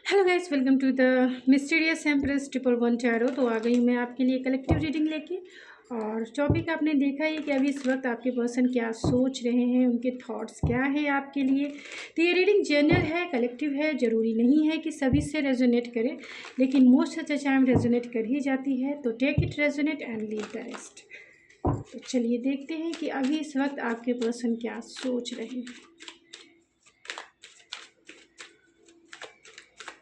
Hello guys, welcome to the mysterious empress 111 tarot. तो आ गई मैं आपके लिए कलेक्टिव रीडिंग लेके। और टॉपिक आपने देखा ही कि अभी इस वक्त आपके पर्सन क्या सोच रहे हैं, उनके थॉट्स क्या हैं आपके लिए। तो ये रीडिंग जनरल है, कलेक्टिव है, ज़रूरी नहीं है कि सभी से रेजोनेट करे, लेकिन most of the time resonate कर ही जाती है। तो take it resonate and leave the rest. तो चलिए देखते हैं कि अभी इस वक्त आपके पर्सन क्या सोच रहे हैं।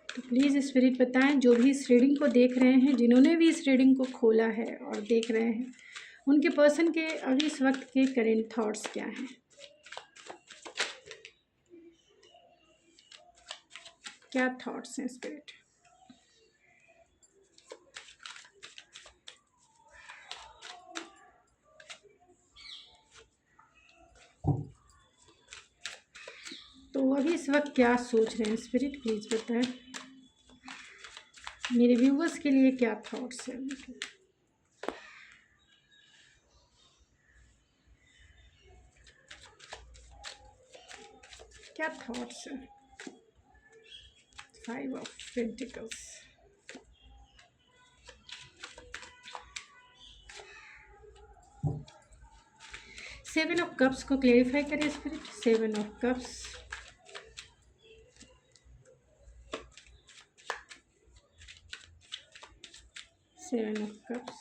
तो प्लीज़ स्पिरिट बताएं, जो भी इस रीडिंग को देख रहे हैं, जिन्होंने भी इस रीडिंग को खोला है और देख रहे हैं, उनके पर्सन के अभी इस वक्त के करेंट थॉट्स क्या हैं, क्या थॉट्स हैं स्पिरिट। तो अभी इस वक्त क्या सोच रहे हैं स्पिरिट, प्लीज़ बताएं। मेरे व्यूवर्स के लिए क्या थॉट्स हैं उनके। क्या थॉट्स हैं। 5 ऑफ पेंटिकल्स, 7 ऑफ कप्स को क्लेरिफाई करें spirit. 7 of cups, 7 of cups.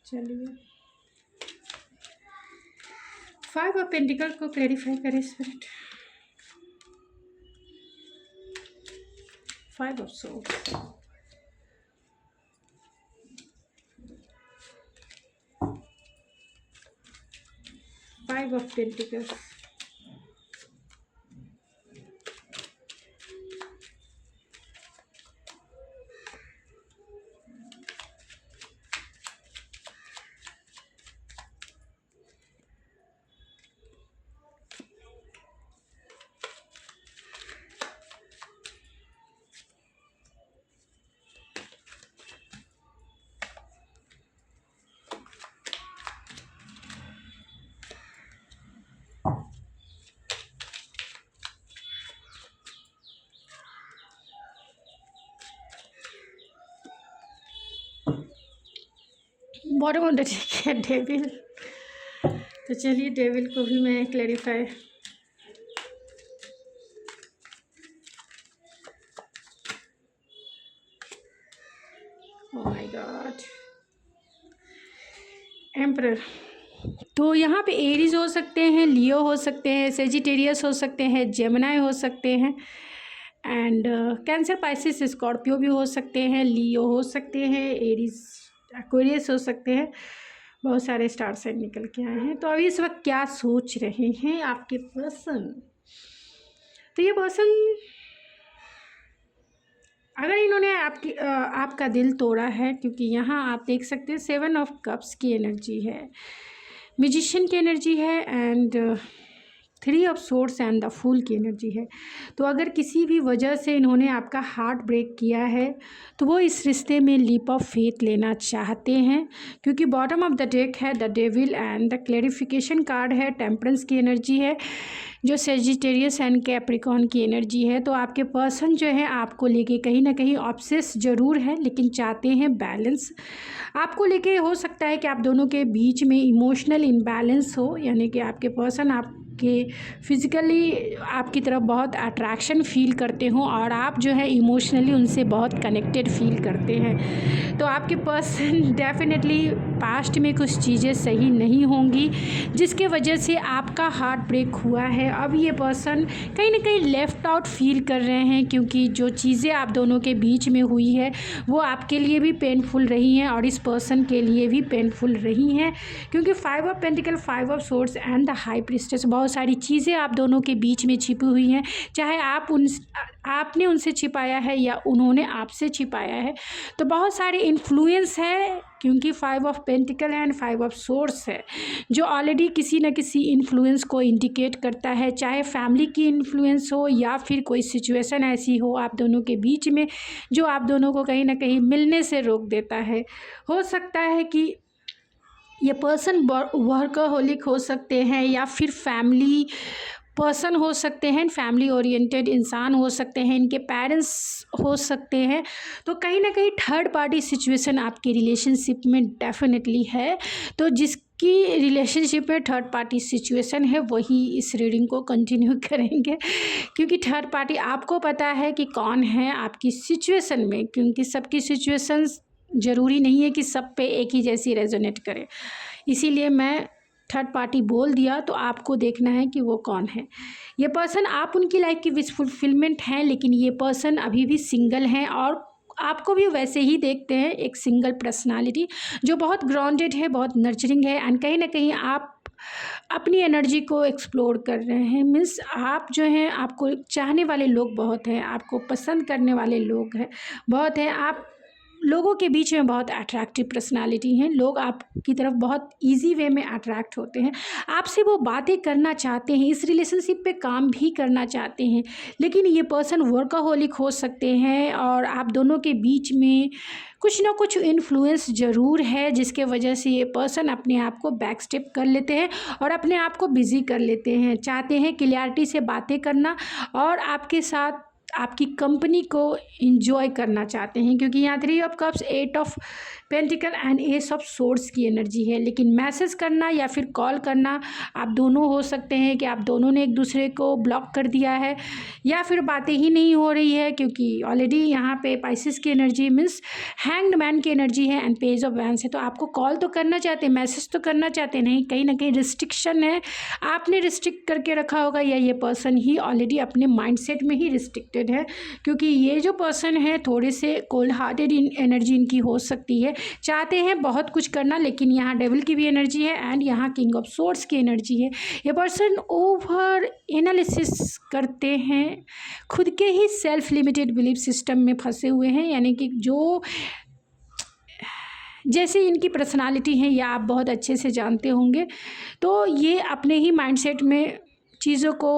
चलिए 5 ऑफ पेंटिकल को क्लेरिफाई करें spirit. 5 of swords, 5 of pentacles, bottom of the deck है डेविल। तो चलिए डेविल को भी मैं clarify. Oh my God, emperor. तो यहाँ पे एरीज हो सकते हैं, लियो हो सकते हैं, सेजिटेरियस हो सकते हैं, जेमिनी हो सकते हैं, एंड कैंसर, पाइसिस, स्कॉर्पियो भी हो सकते हैं, लियो हो सकते हैं, एरीज, एक्वेरियस हो सकते हैं। बहुत सारे स्टार साइन निकल के आए हैं। तो अभी इस वक्त क्या सोच रहे हैं आपके पर्सन। तो ये पर्सन, अगर इन्होंने आपका दिल तोड़ा है, क्योंकि यहाँ आप देख सकते हैं 7 ऑफ कप्स की एनर्जी है, मैजिशियन की एनर्जी है, and 3 of swords and the fool की एनर्जी है। तो अगर किसी भी वजह से इन्होंने आपका हार्ट ब्रेक किया है, तो वो इस रिश्ते में लीप ऑफ फेथ लेना चाहते हैं, क्योंकि बॉटम ऑफ द डेक है the devil, and the clarification card है, टेम्परेंस की एनर्जी है, जो सेजिटेरियस एंड कैप्रिकॉर्न की एनर्जी है। तो आपके पर्सन जो है आपको लेके कहीं ना कहीं ऑब्सेस ज़रूर है, लेकिन चाहते हैं बैलेंस। आपको लेके हो सकता है कि आप दोनों के बीच में इमोशनल इम्बैलेंस हो, यानी कि आपके पर्सन आपके फिज़िकली आपकी तरफ बहुत अट्रैक्शन फील करते हो, और आप जो है इमोशनली उनसे बहुत कनेक्टेड फील करते हैं। तो आपके पर्सन डेफिनेटली पास्ट में कुछ चीज़ें सही नहीं होंगी, जिसके वजह से आपका हार्ट ब्रेक हुआ है। अब ये पर्सन कहीं ना कहीं लेफ़्ट आउट फील कर रहे हैं, क्योंकि जो चीज़ें आप दोनों के बीच में हुई है वो आपके लिए भी पेनफुल रही हैं, और इस पर्सन के लिए भी पेनफुल रही हैं, क्योंकि 5 of pentacle, 5 of swords and the high priestess, बहुत सारी चीज़ें आप दोनों के बीच में छिपी हुई हैं, चाहे आपने उनसे छिपाया है या उन्होंने आपसे छिपाया है। तो बहुत सारे इन्फ्लुएंस है, क्योंकि 5 of pentacle and 5 of swords है, जो ऑलरेडी किसी न किसी इन्फ्लुएंस को इंडिकेट करता है, चाहे फैमिली की इन्फ्लुएंस हो या फिर कोई सिचुएशन ऐसी हो आप दोनों के बीच में, जो आप दोनों को कहीं ना कहीं मिलने से रोक देता है। हो सकता है कि ये पर्सन वर्कहोलिक हो सकते हैं, या फिर फैमिली पर्सन हो सकते हैं, फैमिली ओरिएंटेड इंसान हो सकते हैं, इनके पेरेंट्स हो सकते हैं। तो कहीं ना कहीं थर्ड पार्टी सिचुएशन आपके रिलेशनशिप में डेफिनेटली है। तो जिसकी रिलेशनशिप में थर्ड पार्टी सिचुएशन है वही इस रीडिंग को कंटिन्यू करेंगे, क्योंकि थर्ड पार्टी आपको पता है कि कौन है आपकी सिचुएशन में, क्योंकि सबकी सिचुएशंस ज़रूरी नहीं है कि सब पे एक ही जैसी रेजोनेट करे। इसीलिए मैं थर्ड पार्टी बोल दिया। तो आपको देखना है कि वो कौन है। ये पर्सन आप उनकी लाइफ की विश फुलफिलमेंट हैं, लेकिन ये पर्सन अभी भी सिंगल हैं और आपको भी वैसे ही देखते हैं, एक सिंगल पर्सनालिटी जो बहुत ग्राउंडेड है, बहुत नर्चरिंग है, एंड कहीं ना कहीं आप अपनी एनर्जी को एक्सप्लोर कर रहे हैं। मीन्स आप जो हैं, आपको चाहने वाले लोग बहुत हैं, आपको पसंद करने वाले लोग हैं बहुत हैं, आप लोगों के बीच में बहुत अट्रैक्टिव पर्सनालिटी हैं। लोग आपकी तरफ बहुत इजी वे में अट्रैक्ट होते हैं, आपसे वो बातें करना चाहते हैं, इस रिलेशनशिप पे काम भी करना चाहते हैं। लेकिन ये पर्सन वर्कaholic हो सकते हैं और आप दोनों के बीच में कुछ ना कुछ इन्फ्लुएंस ज़रूर है, जिसके वजह से ये पर्सन अपने आप को बैक स्टेप कर लेते हैं और अपने आप को बिज़ी कर लेते हैं। चाहते हैं क्लियरिटी से बातें करना और आपके साथ आपकी कंपनी को इंजॉय करना चाहते हैं, क्योंकि यहाँ 3 of cups, 8 of pentacle and S of swords की एनर्जी है। लेकिन मैसेज करना या फिर कॉल करना आप दोनों हो सकते हैं कि आप दोनों ने एक दूसरे को ब्लॉक कर दिया है या फिर बातें ही नहीं हो रही है, क्योंकि ऑलरेडी यहाँ पे पाइसिस की एनर्जी मीन्स हैंग्ड मैन की एनर्जी है एंड पेज ऑफ वैंस है। तो आपको कॉल तो करना चाहते हैं, मैसेज तो करना चाहते हैं, नहीं कहीं ना कहीं रिस्ट्रिक्शन है, आपने रिस्ट्रिक्ट करके रखा होगा या ये पर्सन ही ऑलरेडी अपने माइंडसेट में ही रिस्ट्रिक्टेड है, क्योंकि ये जो पर्सन है थोड़े से कोल्ड हार्टेड एनर्जी इनकी हो सकती है। चाहते हैं बहुत कुछ करना, लेकिन यहाँ डेविल की भी एनर्जी है एंड यहाँ किंग ऑफ सोर्ड्स की एनर्जी है। ये पर्सन ओवर एनालिसिस करते हैं, खुद के ही सेल्फ लिमिटेड बिलीफ सिस्टम में फंसे हुए हैं, यानी कि जो जैसे इनकी पर्सनालिटी है या आप बहुत अच्छे से जानते होंगे। तो ये अपने ही माइंडसेट में चीज़ों को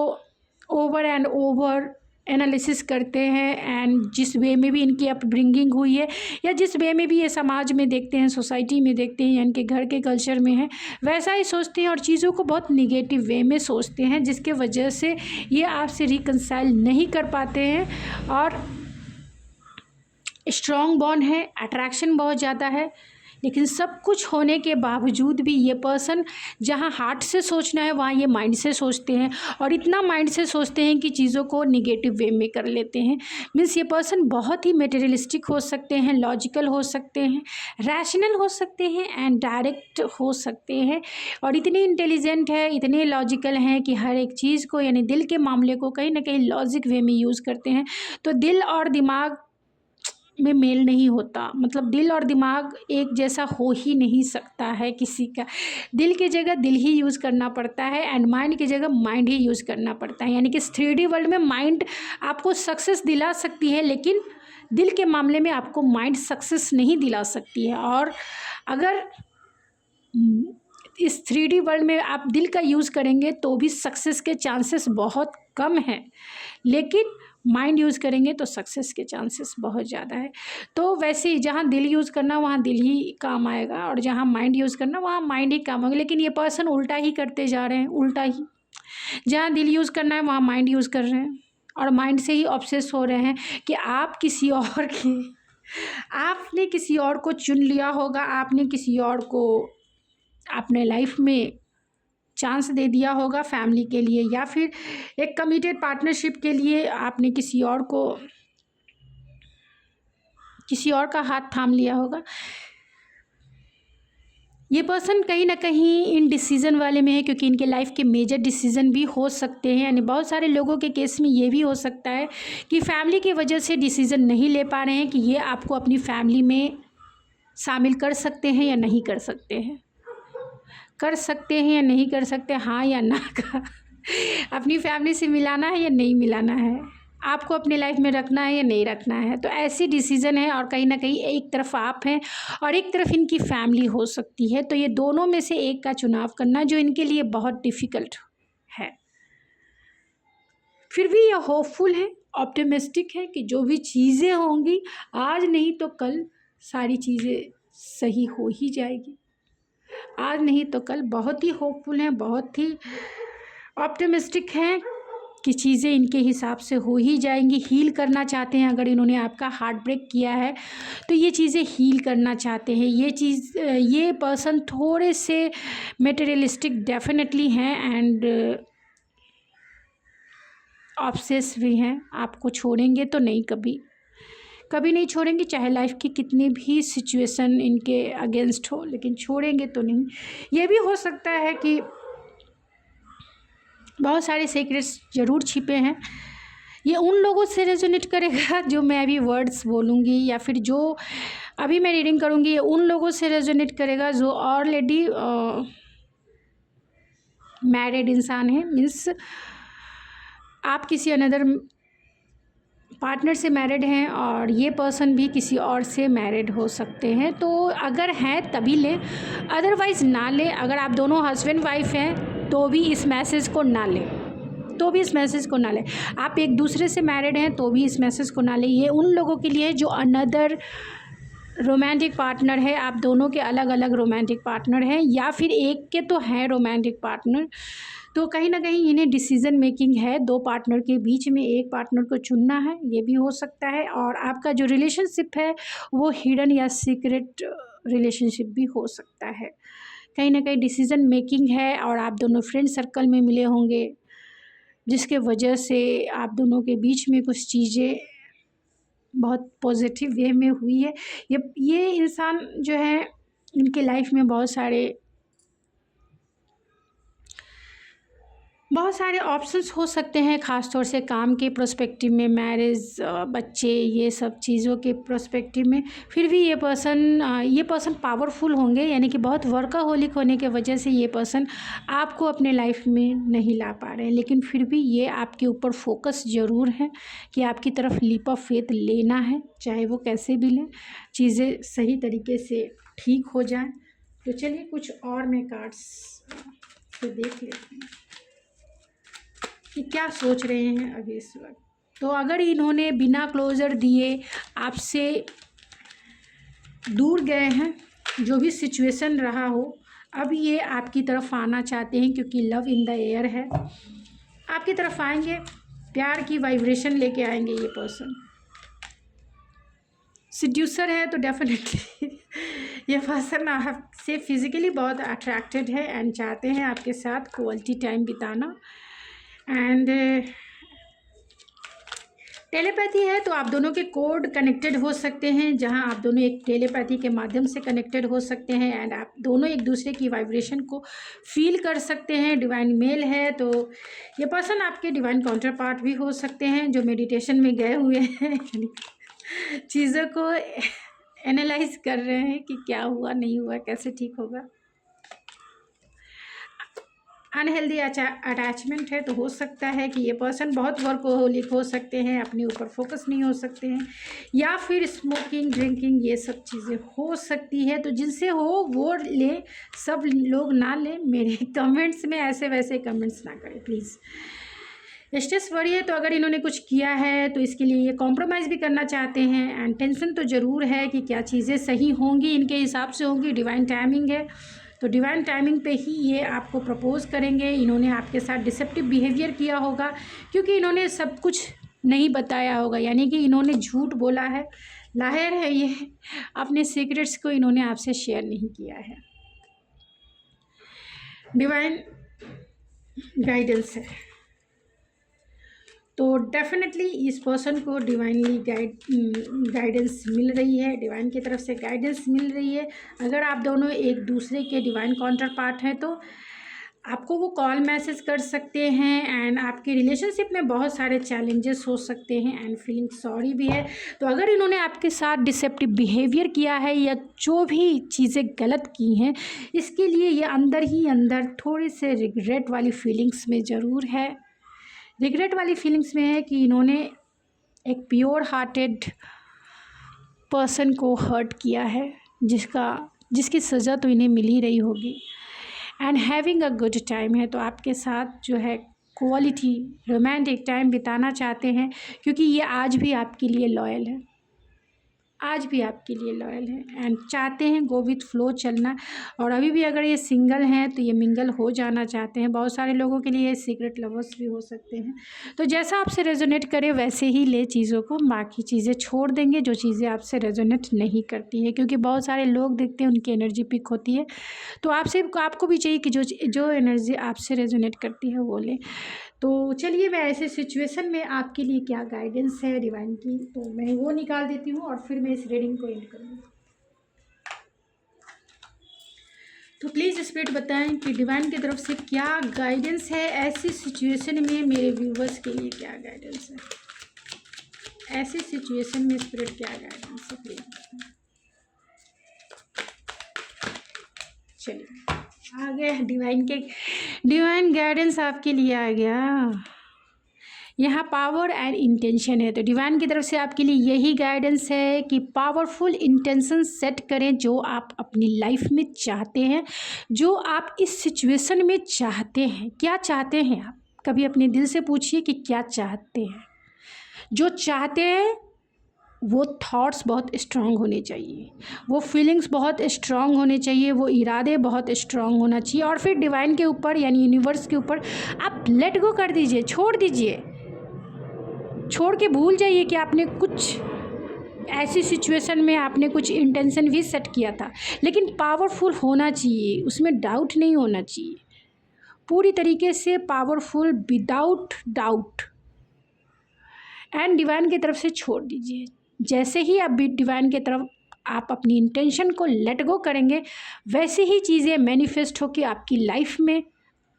ओवर एंड ओवर एनालिसिस करते हैं एंड जिस वे में भी इनकी अपब्रिंगिंग हुई है या जिस वे में भी ये समाज में देखते हैं, सोसाइटी में देखते हैं या इनके घर के कल्चर में है, वैसा ही सोचते हैं और चीज़ों को बहुत निगेटिव वे में सोचते हैं, जिसके वजह से ये आपसे रिकंसाइल नहीं कर पाते हैं। और स्ट्रॉन्ग बॉन्ड है, अट्रैक्शन बहुत ज़्यादा है, लेकिन सब कुछ होने के बावजूद भी ये पर्सन जहाँ हार्ट से सोचना है वहाँ ये माइंड से सोचते हैं और इतना माइंड से सोचते हैं कि चीज़ों को निगेटिव वे में कर लेते हैं। मीन्स ये पर्सन बहुत ही मटेरियलिस्टिक हो सकते हैं, लॉजिकल हो सकते हैं, रैशनल हो सकते हैं एंड डायरेक्ट हो सकते हैं और इतने इंटेलिजेंट है, इतने लॉजिकल हैं कि हर एक चीज़ को यानी दिल के मामले को कहीं ना कहीं लॉजिक वे में यूज़ करते हैं। तो दिल और दिमाग में मेल नहीं होता, मतलब दिल और दिमाग एक जैसा हो ही नहीं सकता है किसी का। दिल की जगह दिल ही यूज़ करना पड़ता है एंड माइंड की जगह माइंड ही यूज़ करना पड़ता है। यानी कि 3D वर्ल्ड में माइंड आपको सक्सेस दिला सकती है, लेकिन दिल के मामले में आपको माइंड सक्सेस नहीं दिला सकती है। और अगर इस 3D वर्ल्ड में आप दिल का यूज़ करेंगे तो भी सक्सेस के चांसेस बहुत कम हैं, लेकिन माइंड यूज़ करेंगे तो सक्सेस के चांसेस बहुत ज़्यादा है। तो वैसे ही जहाँ दिल यूज़ करना वहाँ दिल ही काम आएगा और जहाँ माइंड यूज़ करना वहाँ माइंड ही काम आएगा। लेकिन ये पर्सन उल्टा ही करते जा रहे हैं, उल्टा ही, जहाँ दिल यूज़ करना है वहाँ माइंड यूज़ कर रहे हैं और माइंड से ही ऑब्सेस हो रहे हैं कि आप किसी और की, आपने किसी और को चुन लिया होगा, आपने किसी और को अपने लाइफ में चांस दे दिया होगा फैमिली के लिए या फिर एक कमिटेड पार्टनरशिप के लिए आपने किसी और का हाथ थाम लिया होगा। ये पर्सन कहीं ना कहीं इन डिसीज़न वाले में है, क्योंकि इनके लाइफ के मेजर डिसीज़न भी हो सकते हैं। यानी बहुत सारे लोगों के केस में ये भी हो सकता है कि फैमिली की वजह से डिसीज़न नहीं ले पा रहे हैं कि ये आपको अपनी फैमिली में शामिल कर सकते हैं या नहीं कर सकते हैं, कर सकते हैं या नहीं कर सकते, हाँ या ना का अपनी फैमिली से मिलाना है या नहीं मिलाना है, आपको अपनी लाइफ में रखना है या नहीं रखना है। तो ऐसी डिसीज़न है और कहीं ना कहीं एक तरफ आप हैं और एक तरफ इनकी फैमिली हो सकती है। तो ये दोनों में से एक का चुनाव करना जो इनके लिए बहुत डिफ़िकल्ट है। फिर भी ये होपफुल है, ऑप्टिमिस्टिक है कि जो भी चीज़ें होंगी आज नहीं तो कल सारी चीज़ें सही हो ही जाएगी, आज नहीं तो कल। बहुत ही होपफुल हैं, बहुत ही ऑप्टिमिस्टिक हैं कि चीज़ें इनके हिसाब से हो ही जाएंगी। हील करना चाहते हैं, अगर इन्होंने आपका हार्ट ब्रेक किया है तो ये चीज़ें हील करना चाहते हैं। ये पर्सन थोड़े से मटेरियलिस्टिक डेफिनेटली हैं एंड ऑब्सेस भी हैं। आपको छोड़ेंगे तो नहीं, कभी नहीं छोड़ेंगे, चाहे लाइफ की कितनी भी सिचुएशन इनके अगेंस्ट हो, लेकिन छोड़ेंगे तो नहीं। ये भी हो सकता है कि बहुत सारे सीक्रेट्स ज़रूर छिपे हैं। ये उन लोगों से रेजोनेट करेगा जो मैं अभी वर्ड्स बोलूँगी, या फिर जो अभी मैं रीडिंग करूँगी ये उन लोगों से रेजोनेट करेगा जो ऑलरेडी मैरिड इंसान है। मीन्स आप किसी अनदर पार्टनर से मैरिड हैं और ये पर्सन भी किसी और से मैरिड हो सकते हैं। तो अगर हैं तभी लें, अदरवाइज़ ना लें। अगर आप दोनों हस्बैंड वाइफ हैं तो भी इस मैसेज को ना लें, आप एक दूसरे से मैरिड हैं तो भी इस मैसेज को ना लें। ये उन लोगों के लिए जो अनदर रोमांटिक पार्टनर है, आप दोनों के अलग अलग रोमांटिक पार्टनर हैं, या फिर एक के तो हैं रोमांटिक पार्टनर, तो कहीं ना कहीं इन्हें डिसीज़न मेकिंग है। दो पार्टनर के बीच में एक पार्टनर को चुनना है, ये भी हो सकता है। और आपका जो रिलेशनशिप है वो हिडन या सीक्रेट रिलेशनशिप भी हो सकता है। कहीं ना कहीं डिसीज़न मेकिंग है और आप दोनों फ्रेंड सर्कल में मिले होंगे, जिसके वजह से आप दोनों के बीच में कुछ चीज़ें बहुत पॉजिटिव वे में हुई है। ये इंसान जो है इनके लाइफ में बहुत सारे ऑप्शंस हो सकते हैं, ख़ास तौर से काम के प्रोस्पेक्टिव में, मैरिज, बच्चे, ये सब चीज़ों के प्रोस्पेक्टिव में। फिर भी ये पर्सन पावरफुल होंगे, यानी कि बहुत वर्काहोलिक होने के वजह से ये पर्सन आपको अपने लाइफ में नहीं ला पा रहे हैं, लेकिन फिर भी ये आपके ऊपर फोकस ज़रूर है कि आपकी तरफ लीप ऑफ फेथ लेना है, चाहे वो कैसे भी लें, चीज़ें सही तरीके से ठीक हो जाए। तो चलिए कुछ और मैं कार्ड्स से देख लेती हूँ कि क्या सोच रहे हैं अभी इस वक्त। तो अगर इन्होंने बिना क्लोजर दिए आपसे दूर गए हैं, जो भी सिचुएशन रहा हो, अब ये आपकी तरफ आना चाहते हैं, क्योंकि लव इन द एयर है। आपकी तरफ आएंगे, प्यार की वाइब्रेशन लेके आएंगे। ये पर्सन सिड्यूसर है तो डेफिनेटली ये पर्सन आपसे फिज़िकली बहुत अट्रैक्टेड है एंड चाहते हैं आपके साथ क्वालिटी टाइम बिताना। एंड टेलीपैथी है तो आप दोनों के कोड कनेक्टेड हो सकते हैं, जहां आप दोनों एक टेलीपैथी के माध्यम से कनेक्टेड हो सकते हैं एंड आप दोनों एक दूसरे की वाइब्रेशन को फील कर सकते हैं। डिवाइन मेल है तो ये पर्सन आपके डिवाइन काउंटर पार्ट भी हो सकते हैं, जो मेडिटेशन में गए हुए हैं, चीज़ों को एनालाइज कर रहे हैं कि क्या हुआ, नहीं हुआ, कैसे ठीक होगा। अनहेल्दी अटैचमेंट है तो हो सकता है कि ये पर्सन बहुत वर्कहोलिक हो सकते हैं, अपने ऊपर फोकस नहीं हो सकते हैं, या फिर स्मोकिंग, ड्रिंकिंग, ये सब चीज़ें हो सकती है। तो जिनसे हो वो ले, सब लोग ना लें। मेरे कमेंट्स में ऐसे वैसे कमेंट्स ना करें प्लीज़। स्ट्रेस वरी है तो अगर इन्होंने कुछ किया है तो इसके लिए ये कॉम्प्रोमाइज़ भी करना चाहते हैं एंड टेंशन तो ज़रूर है कि क्या चीज़ें सही होंगी, इनके हिसाब से होंगी। डिवाइन टाइमिंग है तो डिवाइन टाइमिंग पे ही ये आपको प्रपोज़ करेंगे। इन्होंने आपके साथ डिसेप्टिव बिहेवियर किया होगा, क्योंकि इन्होंने सब कुछ नहीं बताया होगा, यानी कि इन्होंने झूठ बोला है, लायर है ये, अपने सीक्रेट्स को इन्होंने आपसे शेयर नहीं किया है। डिवाइन गाइडेंस है तो डेफिनेटली इस पर्सन को डिवाइनली गाइडेंस मिल रही है, डिवाइन की तरफ से गाइडेंस मिल रही है। अगर आप दोनों एक दूसरे के डिवाइन काउंटर पार्ट हैं तो आपको वो कॉल मैसेज कर सकते हैं एंड आपके रिलेशनशिप में बहुत सारे चैलेंजेस हो सकते हैं एंड फीलिंग सॉरी भी है। तो अगर इन्होंने आपके साथ डिसेप्टिव बिहेवियर किया है या जो भी चीज़ें गलत की हैं, इसके लिए ये अंदर ही अंदर थोड़ी से रिग्रेट वाली फीलिंग्स में ज़रूर है। रिग्रेट वाली फीलिंग्स में है कि इन्होंने एक प्योर हार्टेड पर्सन को हर्ट किया है, जिसकी सज़ा तो इन्हें मिल ही रही होगी and having a good time है। तो आपके साथ जो है क्वालिटी रोमांटिक टाइम बिताना चाहते हैं, क्योंकि ये आज भी आपके लिए लॉयल है। आज भी आपके लिए लॉयल है एंड चाहते हैं गो विथ फ्लो चलना। और अभी भी अगर ये सिंगल हैं तो ये मिंगल हो जाना चाहते हैं। बहुत सारे लोगों के लिए सीक्रेट लवर्स भी हो सकते हैं। तो जैसा आपसे रेजोनेट करे वैसे ही ले चीज़ों को, बाकी चीज़ें छोड़ देंगे जो चीज़ें आपसे रेजोनेट नहीं करती है, क्योंकि बहुत सारे लोग देखते हैं उनकी एनर्जी पिक होती है। तो आपको भी चाहिए कि जो एनर्जी आपसे रेजोनेट करती है वो लें। तो चलिए मैं ऐसे सिचुएशन में आपके लिए क्या गाइडेंस है डिवाइन की, तो मैं वो निकाल देती हूँ और फिर मैं इस रीडिंग को एंड करूँगी। तो प्लीज़ स्पिरिट बताएं कि डिवाइन की तरफ से क्या गाइडेंस है ऐसी सिचुएशन में, मेरे व्यूवर्स के लिए क्या गाइडेंस है ऐसी सिचुएशन में, स्पिरिट क्या गाइडेंस है प्लीज़ बताएं। चलिए आ गया डिवाइन गाइडेंस आपके लिए आ गया। यहाँ पावर एंड इंटेंशन है, तो डिवाइन की तरफ से आपके लिए यही गाइडेंस है कि पावरफुल इंटेंशन सेट करें जो आप अपनी लाइफ में चाहते हैं, जो आप इस सिचुएशन में चाहते हैं। क्या चाहते हैं आप? कभी अपने दिल से पूछिए कि क्या चाहते हैं। जो चाहते हैं वो थॉट्स बहुत स्ट्रांग होने चाहिए, वो फीलिंग्स बहुत स्ट्रांग होने चाहिए, वो इरादे बहुत स्ट्रांग होना चाहिए। और फिर डिवाइन के ऊपर यानी यूनिवर्स के ऊपर आप लेट गो कर दीजिए, छोड़ दीजिए, छोड़ के भूल जाइए कि आपने कुछ ऐसी सिचुएशन में आपने कुछ इंटेंशन भी सेट किया था। लेकिन पावरफुल होना चाहिए, उसमें डाउट नहीं होना चाहिए, पूरी तरीके से powerful without doubt. And divine की तरफ से छोड़ दीजिए। जैसे ही आप डिवाइन की तरफ आप अपनी इंटेंशन को लेट गो करेंगे, वैसे ही चीज़ें मैनिफेस्ट होकर आपकी लाइफ में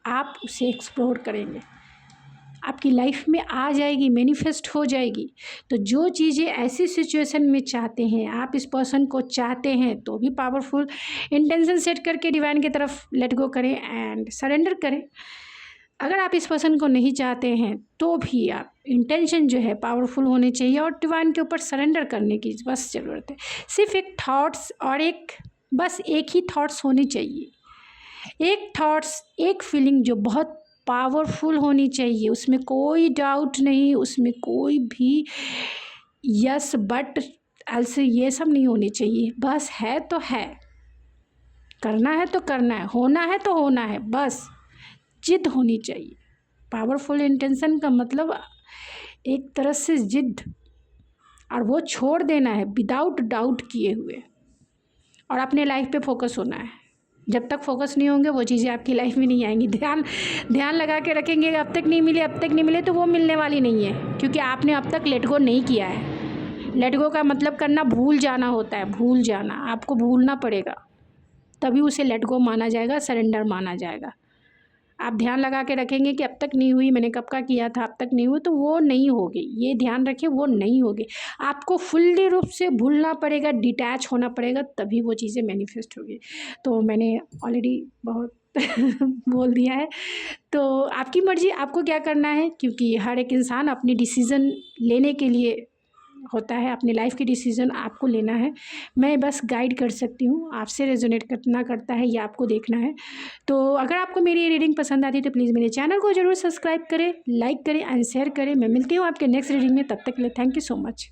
आप उसे एक्सप्लोर करेंगे, आपकी लाइफ में आ जाएगी, मैनिफेस्ट हो जाएगी। तो जो चीज़ें ऐसी सिचुएशन में चाहते हैं, आप इस पर्सन को चाहते हैं, तो भी पावरफुल इंटेंशन सेट करके डिवाइन की तरफ लेट गो करें एंड सरेंडर करें। अगर आप इस पर्सन को नहीं चाहते हैं तो भी आप इंटेंशन जो है पावरफुल होने चाहिए और डिवाइन के ऊपर सरेंडर करने की बस ज़रूरत है। सिर्फ एक थॉट्स और बस एक ही थॉट्स होनी चाहिए, एक थॉट्स, एक फीलिंग जो बहुत पावरफुल होनी चाहिए, उसमें कोई डाउट नहीं, उसमें कोई भी यस बट ऐसे ये सब नहीं होनी चाहिए। बस है तो है, करना है तो करना है, होना है तो होना है, बस जिद होनी चाहिए। पावरफुल इंटेंशन का मतलब एक तरह से जिद, और वो छोड़ देना है विदाउट डाउट किए हुए, और अपने लाइफ पे फोकस होना है। जब तक फोकस नहीं होंगे वो चीज़ें आपकी लाइफ में नहीं आएंगी। ध्यान लगा के रखेंगे अब तक नहीं मिले तो वो मिलने वाली नहीं है, क्योंकि आपने अब तक लेट गो नहीं किया है। लेट गो का मतलब करना भूल जाना होता है, भूल जाना, आपको भूलना पड़ेगा, तभी उसे लेट गो माना जाएगा, सरेंडर माना जाएगा। आप ध्यान लगा के रखेंगे कि अब तक नहीं हुई, मैंने कब का किया था, अब तक नहीं हुई, तो वो नहीं होगी। ये ध्यान रखिए, वो नहीं होगी। आपको फुल्ली रूप से भूलना पड़ेगा, डिटैच होना पड़ेगा, तभी वो चीज़ें मैनिफेस्ट होगी। तो मैंने ऑलरेडी बहुत बोल दिया है, तो आपकी मर्ज़ी, आपको क्या करना है, क्योंकि हर एक इंसान अपनी डिसीज़न लेने के लिए होता है, अपनी लाइफ की डिसीज़न आपको लेना है। मैं बस गाइड कर सकती हूँ, आपसे रेजोनेट करना करता है ये आपको देखना है। तो अगर आपको मेरी ये रीडिंग पसंद आती है तो प्लीज़ मेरे चैनल को ज़रूर सब्सक्राइब करें, लाइक करें एंड शेयर करें। मैं मिलती हूँ आपके नेक्स्ट रीडिंग में, तब तक के लिए थैंक यू सो मच।